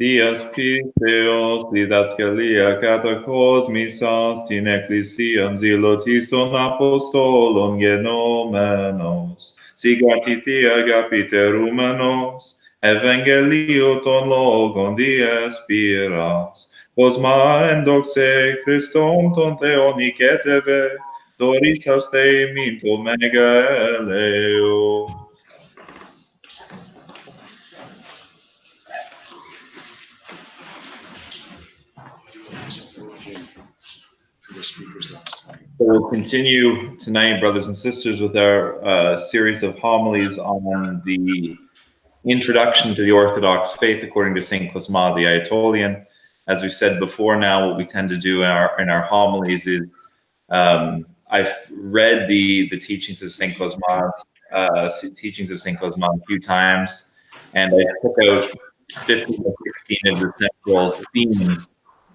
Dias pisteos, didascalia catacosmisas, tin ecclesiam zelotiston apostolon genomenos, sigatithia agapiter humanos, evangelio ton logon dies spiras, Kosma endoxe Christom ton theoniceteve, doris auste minto mega eleo. So we'll continue tonight, brothers and sisters, with our series of homilies on the introduction to the Orthodox faith according to Saint Kosmas the Aetolian. As we've said before, now what we tend to do in our homilies is I've read the teachings of Saint Kosmas, a few times, and I took out 15 or 16 of the central themes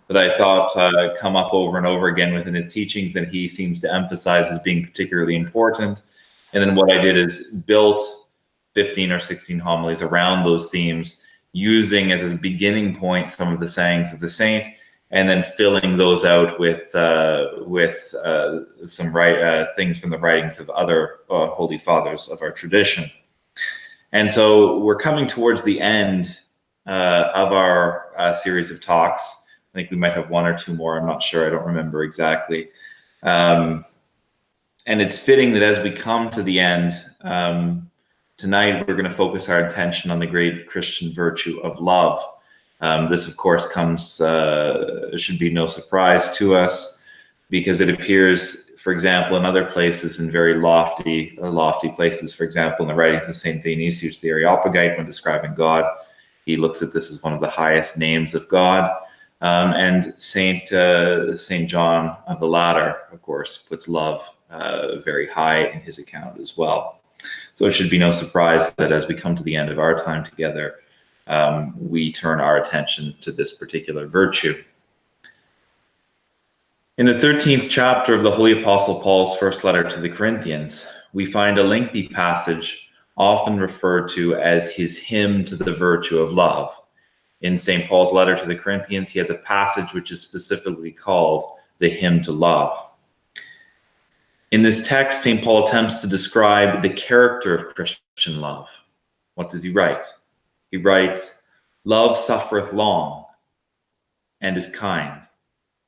that I thought come up over and over again within his teachings that he seems to emphasize as being particularly important. And then what I did is built 15 or 16 homilies around those themes, using as a beginning point some of the sayings of the saint, and then filling those out with some things from the writings of other holy fathers of our tradition. And so we're coming towards the end of our series of talks. I think we might have one or two more. I'm not sure. I don't remember exactly. And it's fitting that as we come to the end, tonight we're going to focus our attention on the great Christian virtue of love. This, of course, should be no surprise to us, because it appears, for example, in other places, in very lofty places, for example, in the writings of St. Dionysius the Areopagite, when describing God, he looks at this as one of the highest names of God. And Saint John of the Ladder, of course, puts love very high in his account as well. So it should be no surprise that as we come to the end of our time together, we turn our attention to this particular virtue. In the 13th chapter of the Holy Apostle Paul's first letter to the Corinthians, we find a lengthy passage often referred to as his hymn to the virtue of love. In St. Paul's letter to the Corinthians, he has a passage which is specifically called the hymn to love. In this text, St. Paul attempts to describe the character of Christian love. What does he write? He writes, "Love suffereth long, and is kind.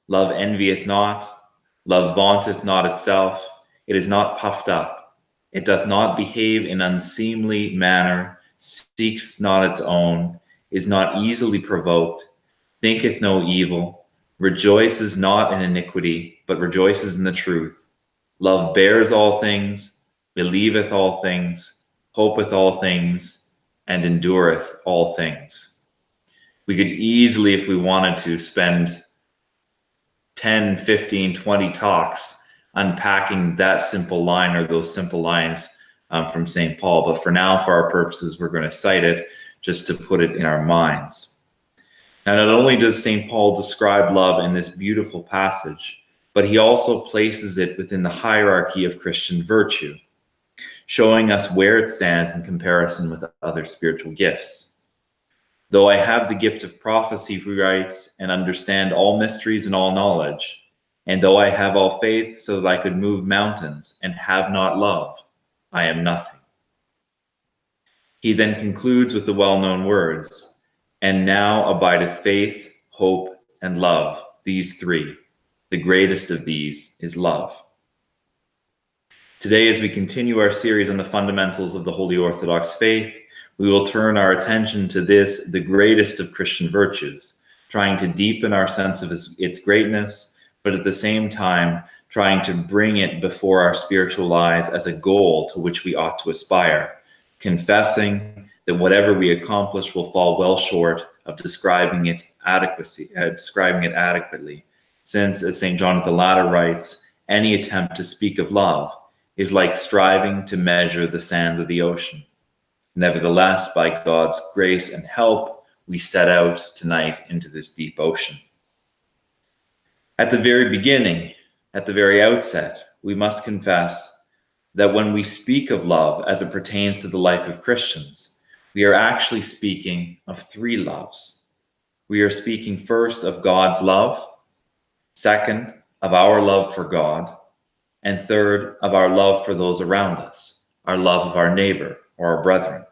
Love envieth not. Love vaunteth not itself. It is not puffed up. It doth not behave in unseemly manner, seeks not its own, is not easily provoked, thinketh no evil, rejoices not in iniquity, but rejoices in the truth. Love bears all things, believeth all things, hopeth all things, and endureth all things." We could easily, if we wanted to, spend 10, 15, 20 talks unpacking that simple line, or those simple lines from St. Paul. But for now, for our purposes, we're going to cite it just to put it in our minds. Now, not only does St. Paul describe love in this beautiful passage, but he also places it within the hierarchy of Christian virtue, showing us where it stands in comparison with other spiritual gifts. "Though I have the gift of prophecy," he writes, "and understand all mysteries and all knowledge, and though I have all faith so that I could move mountains, and have not love, I am nothing." He then concludes with the well-known words, "And now abideth faith, hope, and love, these three. The greatest of these is love." Today, as we continue our series on the fundamentals of the Holy Orthodox faith, we will turn our attention to this, the greatest of Christian virtues, trying to deepen our sense of its greatness, but at the same time, trying to bring it before our spiritual eyes as a goal to which we ought to aspire, confessing that whatever we accomplish will fall well short of describing it adequately, since, as St. John of the Ladder writes, any attempt to speak of love is like striving to measure the sands of the ocean. Nevertheless, by God's grace and help, we set out tonight into this deep ocean. At the very beginning, at the very outset, we must confess that when we speak of love as it pertains to the life of Christians, we are actually speaking of three loves. We are speaking first of God's love, second, of our love for God, and third, of our love for those around us, our love of our neighbor or our brethren.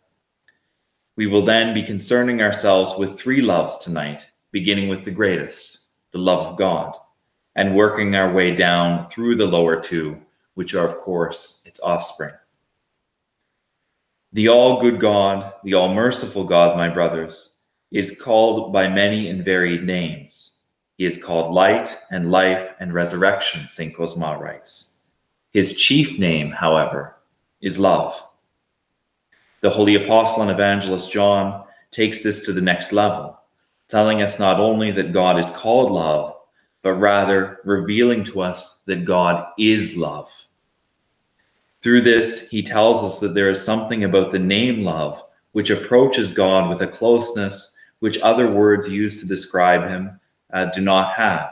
We will then be concerning ourselves with three loves tonight, beginning with the greatest, the love of God, and working our way down through the lower two, which are, of course, its offspring. The all-good God, the all-merciful God, my brothers, is called by many and varied names. He is called light and life and resurrection, St. Kosmas writes. His chief name, however, is love. The Holy Apostle and Evangelist John takes this to the next level, telling us not only that God is called love, but rather revealing to us that God is love. Through this, he tells us that there is something about the name love which approaches God with a closeness which other words used to describe him do not have.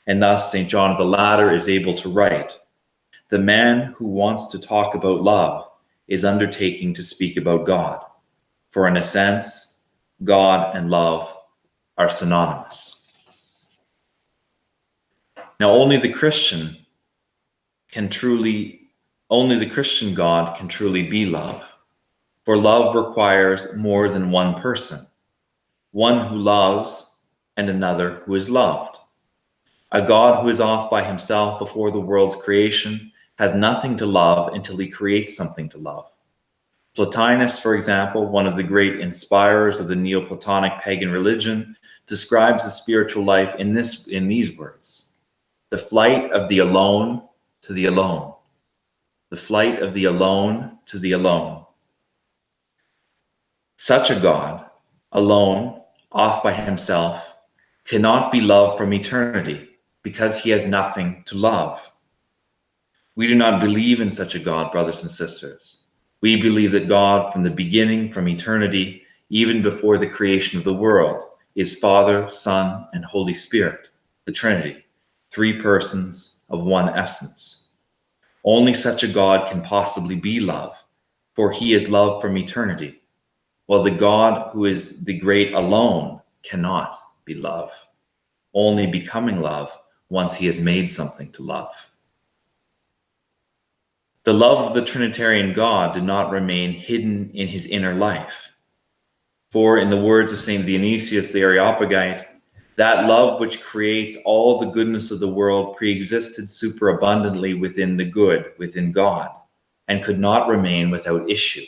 And thus, St. John of the Ladder is able to write, "The man who wants to talk about love is undertaking to speak about God. For in a sense, God and love are synonymous." Now, only the Christian God can truly be love. For love requires more than one person, one who loves and another who is loved. A God who is off by himself before the world's creation has nothing to love until he creates something to love. Plotinus, for example, one of the great inspirers of the Neoplatonic pagan religion, describes the spiritual life in these words: the flight of the alone to the alone. The flight of the alone to the alone. Such a God, alone, off by himself, cannot be loved from eternity because he has nothing to love. We do not believe in such a God, brothers and sisters. We believe that God, from the beginning, from eternity, even before the creation of the world, is Father, Son, and Holy Spirit, the Trinity, three persons of one essence. Only such a God can possibly be love, for he is love from eternity, while the God who is the great alone cannot be love, only becoming love once he has made something to love. The love of the Trinitarian God did not remain hidden in his inner life. For in the words of St. Dionysius the Areopagite, that love which creates all the goodness of the world pre-existed superabundantly within the good, within God, and could not remain without issue.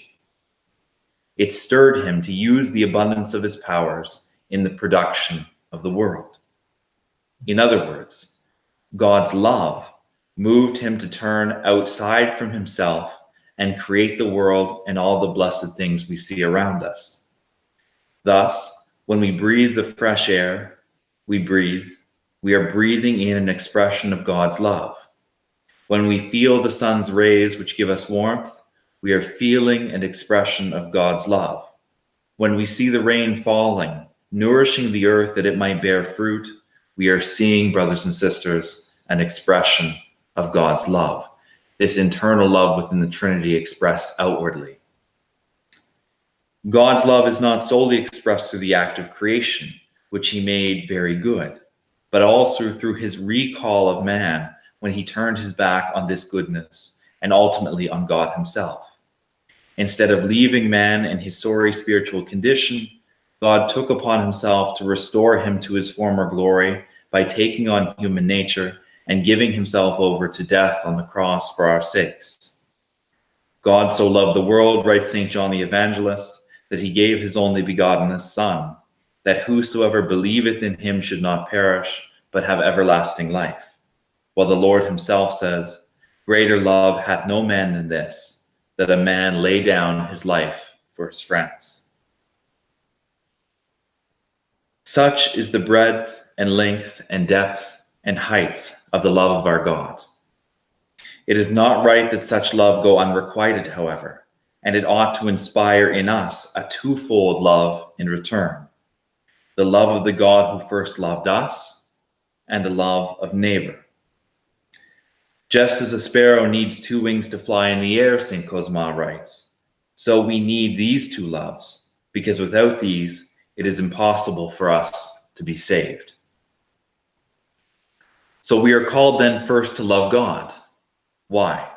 It stirred him to use the abundance of his powers in the production of the world. In other words, God's love moved him to turn outside from himself and create the world and all the blessed things we see around us. Thus, when we breathe the fresh air we are breathing in an expression of God's love. When we feel the sun's rays which give us warmth, we are feeling an expression of God's love. When we see the rain falling, nourishing the earth that it might bear fruit, we are seeing, brothers and sisters, an expression of God's love, this internal love within the Trinity expressed outwardly. God's love is not solely expressed through the act of creation, which he made very good, but also through his recall of man when he turned his back on this goodness and ultimately on God himself. Instead of leaving man in his sorry spiritual condition, God took upon himself to restore him to his former glory by taking on human nature and giving himself over to death on the cross for our sakes. God so loved the world, writes St. John the Evangelist, that he gave his only begotten Son, that whosoever believeth in him should not perish, but have everlasting life. While the Lord himself says, "Greater love hath no man than this, that a man lay down his life for his friends." Such is the breadth and length and depth and height of the love of our God. It is not right that such love go unrequited, however, and it ought to inspire in us a twofold love in return: the love of the God who first loved us, and the love of neighbor. Just as a sparrow needs two wings to fly in the air, St. Kosmas writes, so we need these two loves, because without these, it is impossible for us to to be saved. So we are called then first to love God. Why?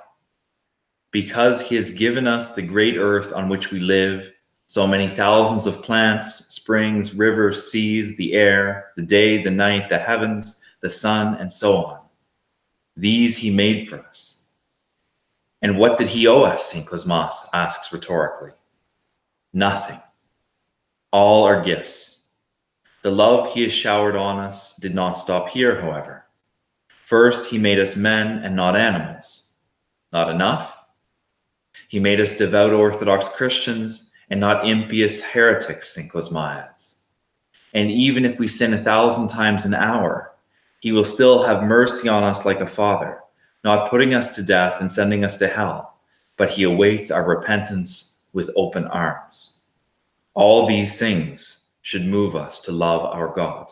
Because he has given us the great earth on which we live, so many thousands of plants, springs, rivers, seas, the air, the day, the night, the heavens, the sun, and so on. These he made for us. And what did he owe us, St. Kosmas asks rhetorically. Nothing. All are gifts. The love he has showered on us did not stop here, however. First, he made us men and not animals. Not enough? He made us devout Orthodox Christians and not impious heretics, St. Kosmas adds. And even if we sin 1,000 times an hour, he will still have mercy on us like a father, not putting us to death and sending us to hell, but he awaits our repentance with open arms. All these things should move us to love our God.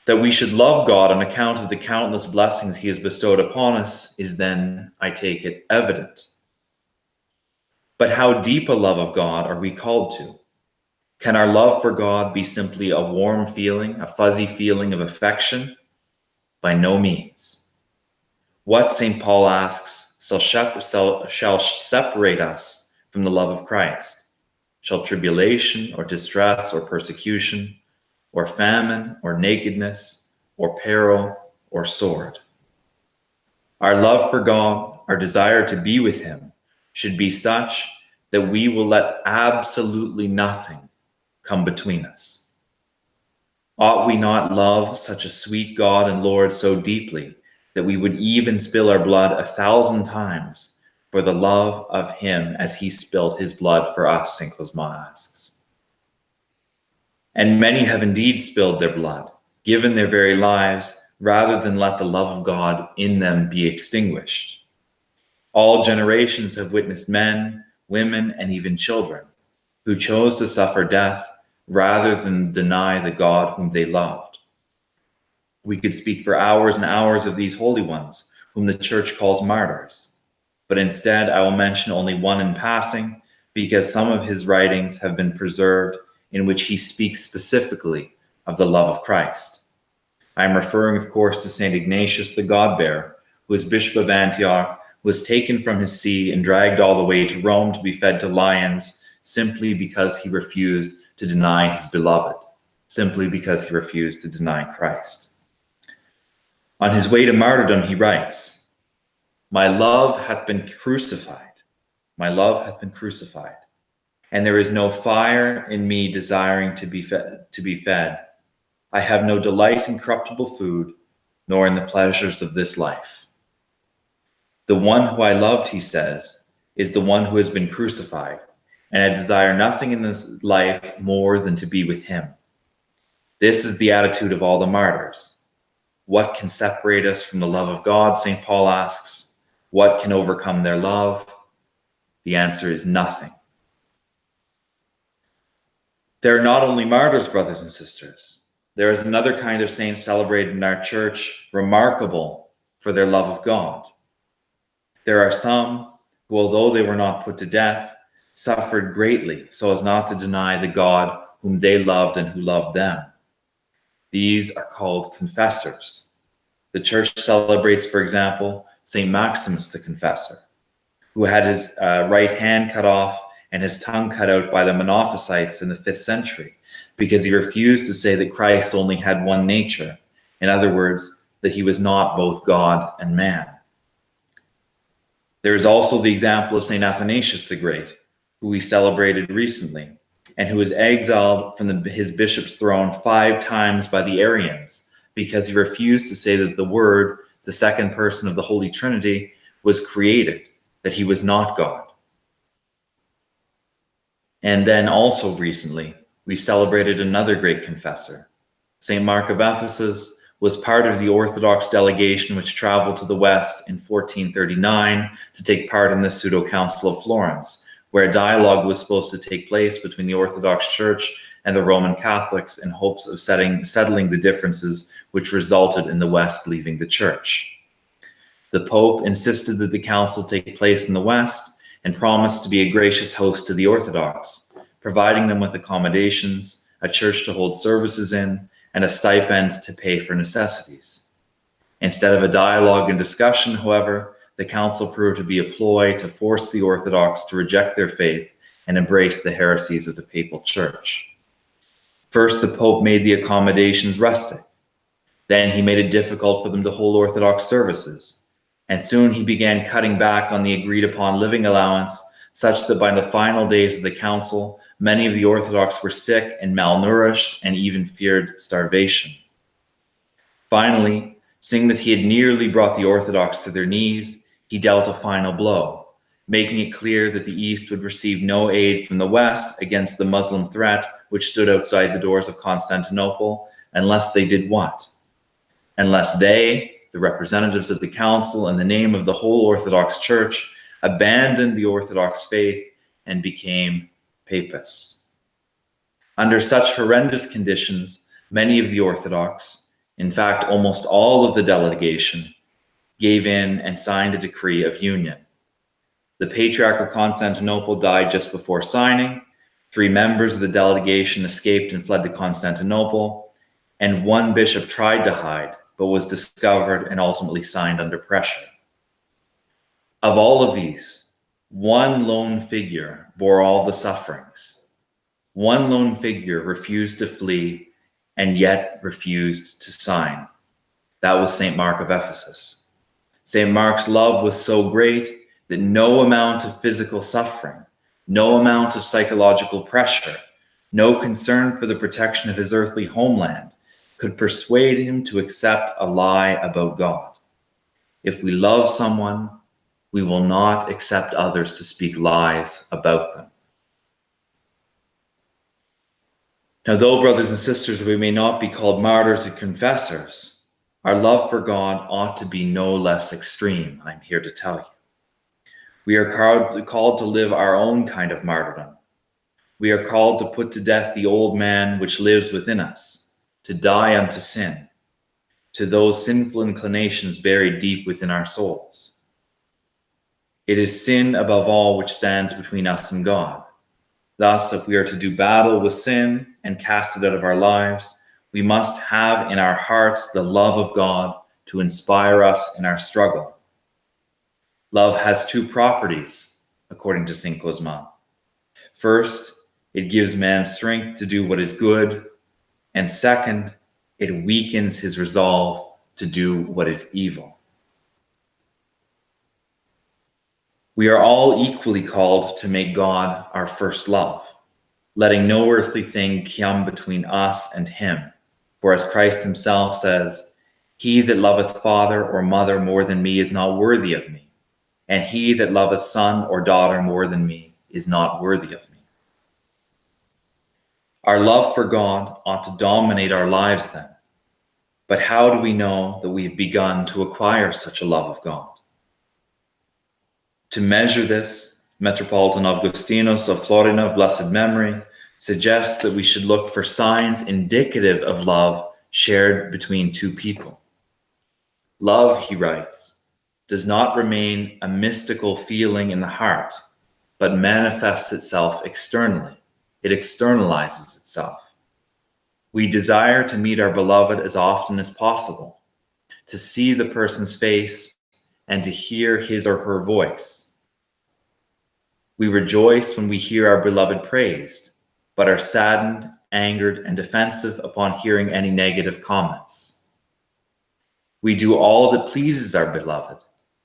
That we should love God on account of the countless blessings he has bestowed upon us is then, I take it, evident. But how deep a love of God are we called to? Can our love for God be simply a warm feeling, a fuzzy feeling of affection? By no means. What, St. Paul asks, shall separate us from the love of Christ? Shall tribulation or distress or persecution or famine or nakedness or peril or sword? Our love for God, our desire to be with him, should be such that we will let absolutely nothing come between us. Ought we not love such a sweet God and Lord so deeply that we would even spill our blood 1,000 times for the love of him as he spilled his blood for us, St. Kosmas asks. And many have indeed spilled their blood, given their very lives, rather than let the love of God in them be extinguished. All generations have witnessed men, women, and even children who chose to suffer death rather than deny the God whom they loved. We could speak for hours and hours of these holy ones, whom the Church calls martyrs. But instead, I will mention only one in passing, because some of his writings have been preserved in which he speaks specifically of the love of Christ. I am referring, of course, to St. Ignatius the God-bearer, who as Bishop of Antioch was taken from his see and dragged all the way to Rome to be fed to lions simply because he refused to deny his beloved, simply because he refused to deny Christ. On his way to martyrdom, he writes, "My love hath been crucified. My love hath been crucified. And there is no fire in me desiring to be fed. I have no delight in corruptible food, nor in the pleasures of this life. The one who I loved," he says, "is the one who has been crucified, and I desire nothing in this life more than to be with him." This is the attitude of all the martyrs. What can separate us from the love of God, St. Paul asks? What can overcome their love? The answer is nothing. There are not only martyrs, brothers and sisters. There is another kind of saint celebrated in our church, remarkable for their love of God. There are some who, although they were not put to death, suffered greatly so as not to deny the God whom they loved and who loved them. These are called confessors. The church celebrates, for example, St. Maximus the Confessor, who had his right hand cut off and his tongue cut out by the Monophysites in the 5th century because he refused to say that Christ only had one nature. In other words, that he was not both God and man. There is also the example of St. Athanasius the Great, who we celebrated recently, and who was exiled from his bishop's throne 5 times by the Arians because he refused to say that the Word, the second person of the Holy Trinity, was created, that he was not God. And then also recently, we celebrated another great confessor. St. Mark of Ephesus was part of the Orthodox delegation which traveled to the West in 1439 to take part in the Pseudo-Council of Florence, where a dialogue was supposed to take place between the Orthodox Church and the Roman Catholics in hopes of settling the differences which resulted in the West leaving the Church. The Pope insisted that the council take place in the West and promised to be a gracious host to the Orthodox, providing them with accommodations, a church to hold services in, and a stipend to pay for necessities. Instead of a dialogue and discussion, however, the council proved to be a ploy to force the Orthodox to reject their faith and embrace the heresies of the papal church. First, the Pope made the accommodations rustic. Then he made it difficult for them to hold Orthodox services. And soon he began cutting back on the agreed upon living allowance, such that by the final days of the council, many of the Orthodox were sick and malnourished and even feared starvation. Finally, seeing that he had nearly brought the Orthodox to their knees, he dealt a final blow, making it clear that the East would receive no aid from the West against the Muslim threat which stood outside the doors of Constantinople, unless they did what? Unless they, the representatives of the council in the name of the whole Orthodox Church, abandoned the Orthodox faith and became papists. Under such horrendous conditions, many of the Orthodox, in fact almost all of the delegation, gave in and signed a decree of union. The Patriarch of Constantinople died just before signing. 3 members of the delegation escaped and fled to Constantinople, and 1 bishop tried to hide, but was discovered and ultimately signed under pressure. Of all of these, 1 lone figure bore all the sufferings. 1 lone figure refused to flee and yet refused to sign. That was St. Mark of Ephesus. St. Mark's love was so great that no amount of physical suffering, no amount of psychological pressure, no concern for the protection of his earthly homeland could persuade him to accept a lie about God. If we love someone, we will not accept others to speak lies about them. Now, though, brothers and sisters, we may not be called martyrs and confessors, our love for God ought to be no less extreme, I'm here to tell you. We are called to live our own kind of martyrdom. We are called to put to death the old man which lives within us, to die unto sin, to those sinful inclinations buried deep within our souls. It is sin above all which stands between us and God. Thus, if we are to do battle with sin and cast it out of our lives, we must have in our hearts the love of God to inspire us in our struggle. Love has 2 properties, according to St. Kosmas. First, it gives man strength to do what is good, and second, it weakens his resolve to do what is evil. We are all equally called to make God our first love, letting no earthly thing come between us and him. For as Christ himself says, "He that loveth father or mother more than me is not worthy of me, and he that loveth son or daughter more than me is not worthy of me." Our love for God ought to dominate our lives then. But how do we know that we've begun to acquire such a love of God? To measure this, Metropolitan Augustinus of Florina of blessed memory suggests that we should look for signs indicative of love shared between 2 people. Love, he writes, does not remain a mystical feeling in the heart, but manifests itself externally. It externalizes itself. We desire to meet our beloved as often as possible, to see the person's face and to hear his or her voice. We rejoice when we hear our beloved praised, but are saddened, angered, and defensive upon hearing any negative comments. We do all that pleases our beloved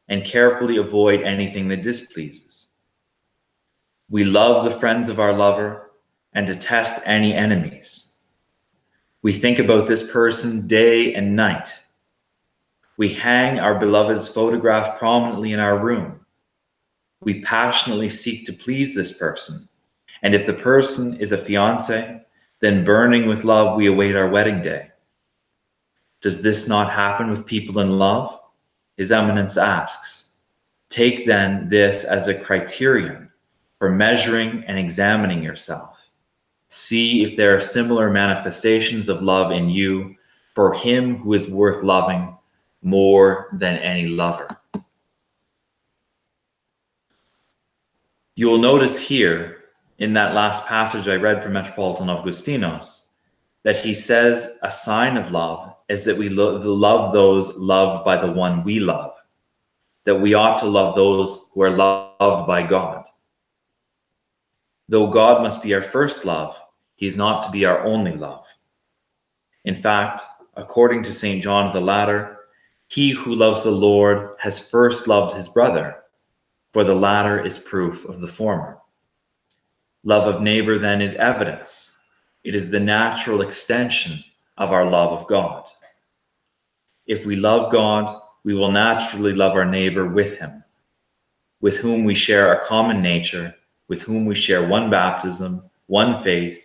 and carefully avoid anything that displeases. We love the friends of our lover and detest any enemies. We think about this person day and night. We hang our beloved's photograph prominently in our room. We passionately seek to please this person. And if the person is a fiancé, then burning with love, we await our wedding day. Does this not happen with people in love? His Eminence asks. Take then this as a criterion for measuring and examining yourself. See if there are similar manifestations of love in you for him who is worth loving more than any lover. You will notice here, in that last passage I read from Metropolitan Augustinus, that he says a sign of love is that we love those loved by the one we love, that we ought to love those who are loved by God. Though God must be our first love, he is not to be our only love. In fact, according to St. John the Latter, he who loves the Lord has first loved his brother, for the latter is proof of the former. Love of neighbor then is evidence. It is the natural extension of our love of God. If we love God, we will naturally love our neighbor with him, with whom we share a common nature, with whom we share one baptism, one faith,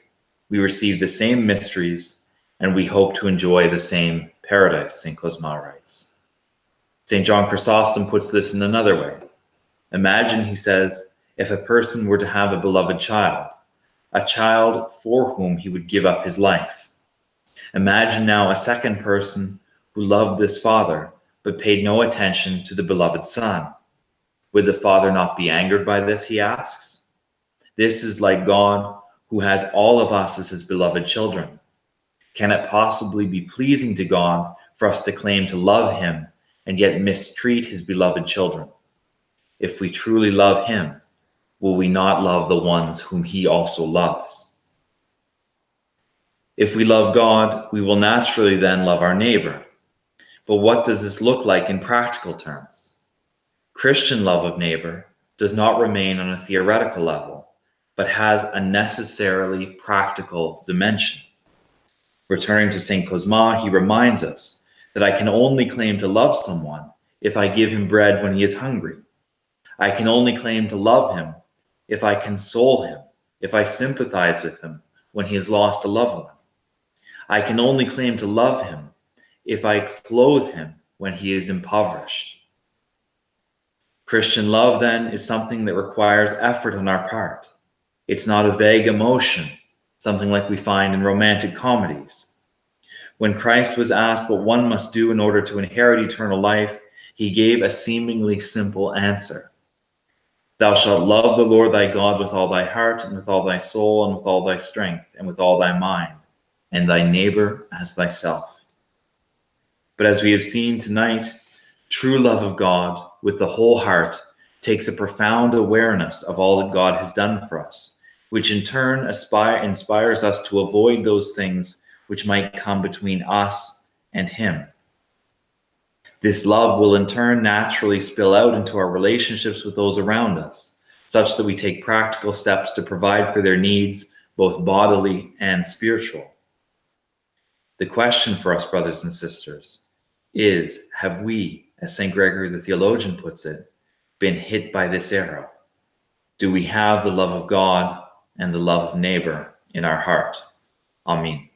we receive the same mysteries, and we hope to enjoy the same paradise, St. Kosmas writes. St. John Chrysostom puts this in another way. Imagine, he says, if a person were to have a beloved child, a child for whom he would give up his life. Imagine now a second person who loved this father, but paid no attention to the beloved son. Would the father not be angered by this, he asks? This is like God, who has all of us as his beloved children. Can it possibly be pleasing to God for us to claim to love him and yet mistreat his beloved children? If we truly love him, will we not love the ones whom he also loves? If we love God, we will naturally then love our neighbor. But what does this look like in practical terms? Christian love of neighbor does not remain on a theoretical level, but has a necessarily practical dimension. Returning to St. Kosmas, he reminds us that I can only claim to love someone if I give him bread when he is hungry. I can only claim to love him if I console him, if I sympathize with him when he has lost a loved one. I can only claim to love him if I clothe him when he is impoverished. Christian love, then, is something that requires effort on our part. It's not a vague emotion, something like we find in romantic comedies. When Christ was asked what one must do in order to inherit eternal life, he gave a seemingly simple answer. Thou shalt love the Lord thy God with all thy heart, and with all thy soul, and with all thy strength, and with all thy mind, and thy neighbor as thyself. But as we have seen tonight, true love of God with the whole heart takes a profound awareness of all that God has done for us, which in turn inspires us to avoid those things which might come between us and him. This love will in turn naturally spill out into our relationships with those around us, such that we take practical steps to provide for their needs, both bodily and spiritual. The question for us, brothers and sisters, is, have we, as St. Gregory the theologian puts it, been hit by this arrow? Do we have the love of God and the love of neighbor in our heart? Amen.